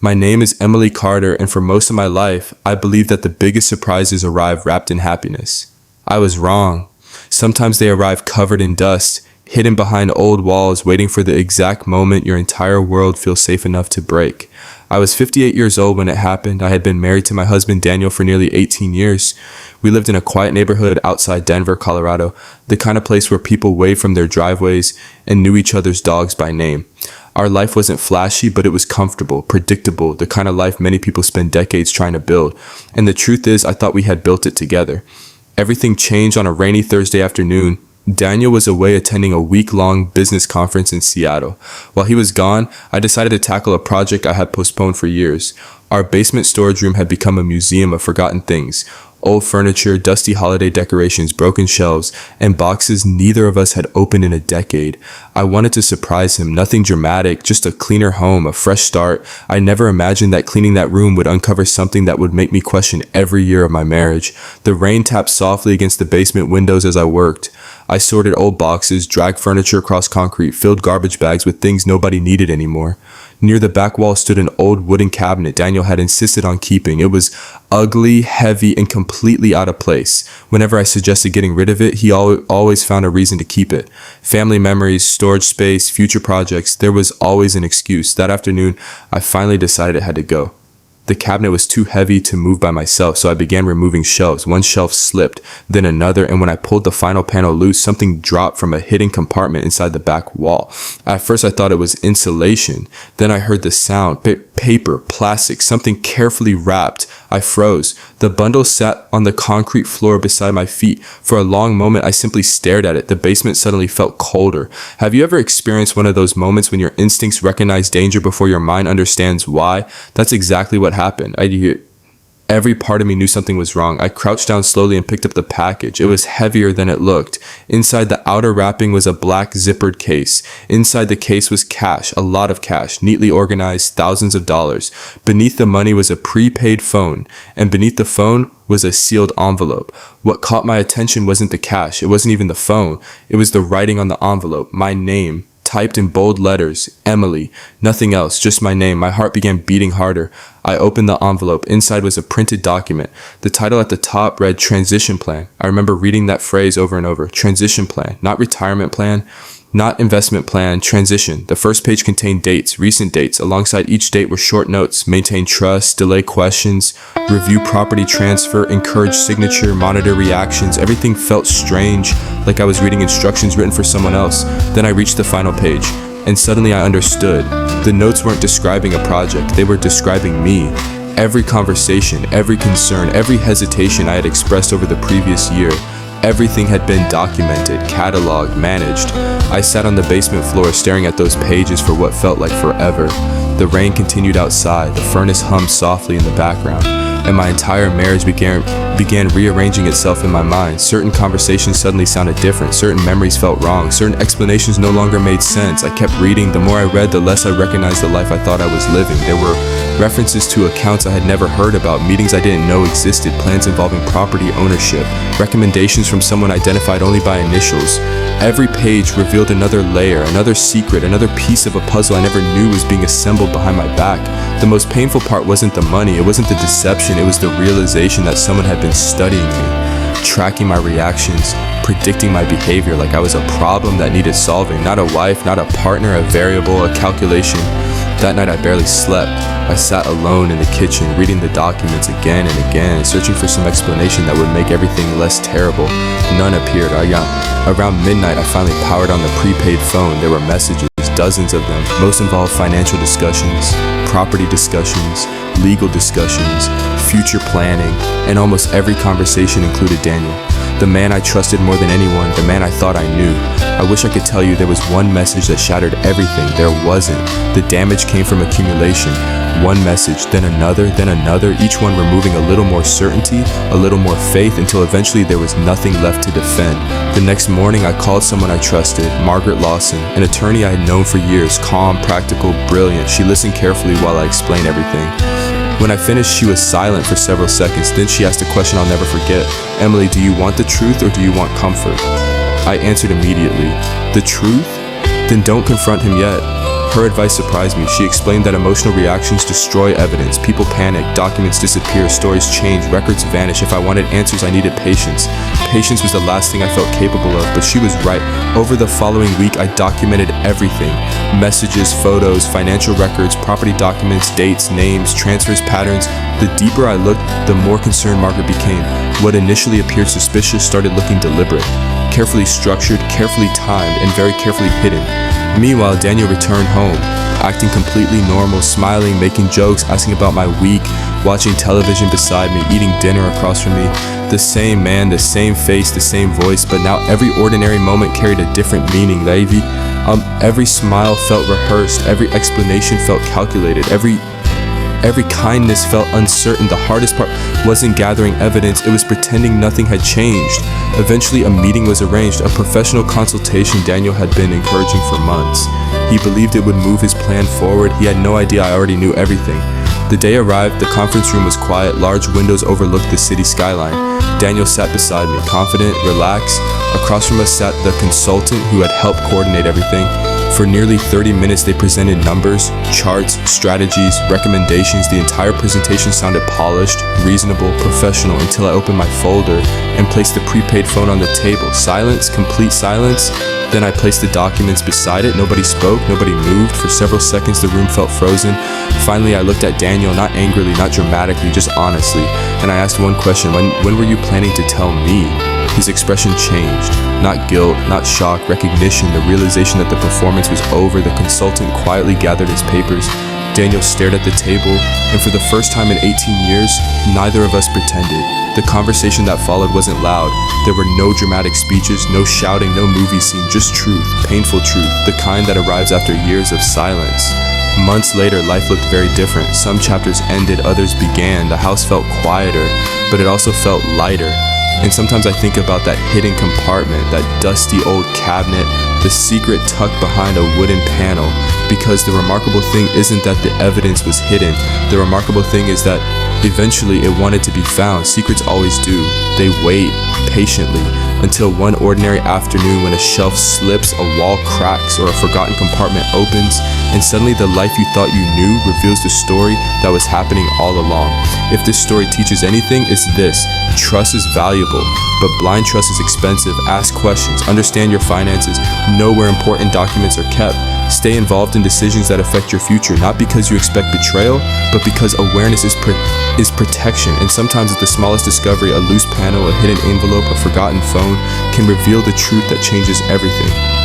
My name is Emily Carter, and for most of my life, I believed that the biggest surprises arrive wrapped in happiness. I was wrong. Sometimes they arrive covered in dust, hidden behind old walls, waiting for the exact moment your entire world feels safe enough to break. I was 58 years old when it happened. I had been married to my husband Daniel for nearly 18 years. We lived in a quiet neighborhood outside Denver, Colorado, the kind of place where people waved from their driveways and knew each other's dogs by name. Our life wasn't flashy, but it was comfortable, predictable, the kind of life many people spend decades trying to build. And the truth is, I thought we had built it together. Everything changed on a rainy Thursday afternoon. Daniel was away attending a week-long business conference in Seattle. While he was gone, I decided to tackle a project I had postponed for years. Our basement storage room had become a museum of forgotten things. Old furniture, dusty holiday decorations, broken shelves, and boxes neither of us had opened in a decade. I wanted to surprise him, nothing dramatic, just a cleaner home, a fresh start. I never imagined that cleaning that room would uncover something that would make me question every year of my marriage. The rain tapped softly against the basement windows as I worked. I sorted old boxes, dragged furniture across concrete, filled garbage bags with things nobody needed anymore. Near the back wall stood an old wooden cabinet Daniel had insisted on keeping. It was ugly, heavy, and completely out of place. Whenever I suggested getting rid of it, he always found a reason to keep it. Family memories, storage space, future projects, there was always an excuse. That afternoon, I finally decided it had to go. The cabinet was too heavy to move by myself, so I began removing shelves. One shelf slipped, then another, and when I pulled the final panel loose, something dropped from a hidden compartment inside the back wall. At first, I thought it was insulation. Then I heard the sound, paper, plastic, something carefully wrapped. I froze. The bundle sat on the concrete floor beside my feet. For a long moment, I simply stared at it. The basement suddenly felt colder. Have you ever experienced one of those moments when your instincts recognize danger before your mind understands why? That's exactly what happened. Every part of me knew something was wrong. I crouched down slowly and picked up the package. It was heavier than it looked. Inside the outer wrapping was a black zippered case. Inside the case was cash, a lot of cash, neatly organized, thousands of dollars. Beneath the money was a prepaid phone, and beneath the phone was a sealed envelope. What caught my attention wasn't the cash. It wasn't even the phone. It was the writing on the envelope, my name, typed in bold letters, Emily. Nothing else, just my name. My heart began beating harder. I opened the envelope. Inside was a printed document. The title at the top read Transition Plan. I remember reading that phrase over and over. Transition plan, not retirement plan, not investment plan, transition. The first page contained dates, recent dates. Alongside each date were short notes. Maintain trust, delay questions, review property transfer, encourage signature, monitor reactions. Everything felt strange, like I was reading instructions written for someone else. Then I reached the final page, and suddenly I understood. The notes weren't describing a project, they were describing me. Every conversation, every concern, every hesitation I had expressed over the previous year, everything had been documented, cataloged, managed. I sat on the basement floor staring at those pages for what felt like forever. The rain continued outside, the furnace hummed softly in the background, and my entire marriage began rearranging itself in my mind. Certain conversations suddenly sounded different, certain memories felt wrong, certain explanations no longer made sense. I kept reading. The more I read, the less I recognized the life I thought I was living. There were references to accounts I had never heard about, meetings I didn't know existed, plans involving property ownership, recommendations from someone identified only by initials. Every page revealed another layer, another secret, another piece of a puzzle I never knew was being assembled behind my back. The most painful part wasn't the money, it wasn't the deception, it was the realization that someone had been studying me, tracking my reactions, predicting my behavior like I was a problem that needed solving, not a wife, not a partner, a variable, a calculation. That night I barely slept. I sat alone in the kitchen, reading the documents again and again, searching for some explanation that would make everything less terrible. None appeared. Around midnight, I finally powered on the prepaid phone. There were messages, dozens of them. Most involved financial discussions, property discussions, legal discussions, future planning, and almost every conversation included Daniel. The man I trusted more than anyone, the man I thought I knew. I wish I could tell you there was one message that shattered everything. There wasn't. The damage came from accumulation. One message, then another, each one removing a little more certainty, a little more faith, until eventually there was nothing left to defend. The next morning, I called someone I trusted, Margaret Lawson, an attorney I had known for years, calm, practical, brilliant. She listened carefully while I explained everything. When I finished, she was silent for several seconds. Then she asked a question I'll never forget. Emily, do you want the truth or do you want comfort? I answered immediately. The truth? Then don't confront him yet. Her advice surprised me. She explained that emotional reactions destroy evidence. People panic, documents disappear, stories change, records vanish. If I wanted answers, I needed patience. Patience was the last thing I felt capable of, but she was right. Over the following week, I documented everything. Messages, photos, financial records, property documents, dates, names, transfers, patterns. The deeper I looked, the more concerned Margaret became. What initially appeared suspicious started looking deliberate, carefully structured, carefully timed, and very carefully hidden. Meanwhile, Daniel returned home, acting completely normal, smiling, making jokes, asking about my week, watching television beside me, eating dinner across from me. The same man, the same face, the same voice, but now every ordinary moment carried a different meaning. Every smile felt rehearsed, every explanation felt calculated, every kindness felt uncertain. The hardest part wasn't gathering evidence, it was pretending nothing had changed. Eventually, a meeting was arranged, a professional consultation Daniel had been encouraging for months. He believed it would move his plan forward. He had no idea I already knew everything. The day arrived, the conference room was quiet, large windows overlooked the city skyline. Daniel sat beside me, confident, relaxed. Across from us sat the consultant who had helped coordinate everything. For nearly 30 minutes, they presented numbers, charts, strategies, recommendations. The entire presentation sounded polished, reasonable, professional until I opened my folder and placed the prepaid phone on the table. Silence, complete silence. Then I placed the documents beside it. Nobody spoke, nobody moved. For several seconds, the room felt frozen. Finally, I looked at Daniel, not angrily, not dramatically, just honestly. And I asked one question, when were you planning to tell me? His expression changed. Not guilt, not shock, recognition, the realization that the performance was over. The consultant quietly gathered his papers. Daniel stared at the table, and for the first time in 18 years, neither of us pretended. The conversation that followed wasn't loud. There were no dramatic speeches, no shouting, no movie scene, just truth, painful truth, the kind that arrives after years of silence. Months later, life looked very different. Some chapters ended, others began. The house felt quieter, but it also felt lighter. And sometimes I think about that hidden compartment, that dusty old cabinet, the secret tucked behind a wooden panel. Because the remarkable thing isn't that the evidence was hidden. The remarkable thing is that eventually it wanted to be found. Secrets always do. They wait patiently until one ordinary afternoon when a shelf slips, a wall cracks, or a forgotten compartment opens, and suddenly the life you thought you knew reveals the story that was happening all along. If this story teaches anything, it's this: trust is valuable, but blind trust is expensive. Ask questions, understand your finances, know where important documents are kept. Stay involved in decisions that affect your future, not because you expect betrayal, but because awareness is protection. And sometimes at the smallest discovery, a loose panel, a hidden envelope, a forgotten phone, can reveal the truth that changes everything.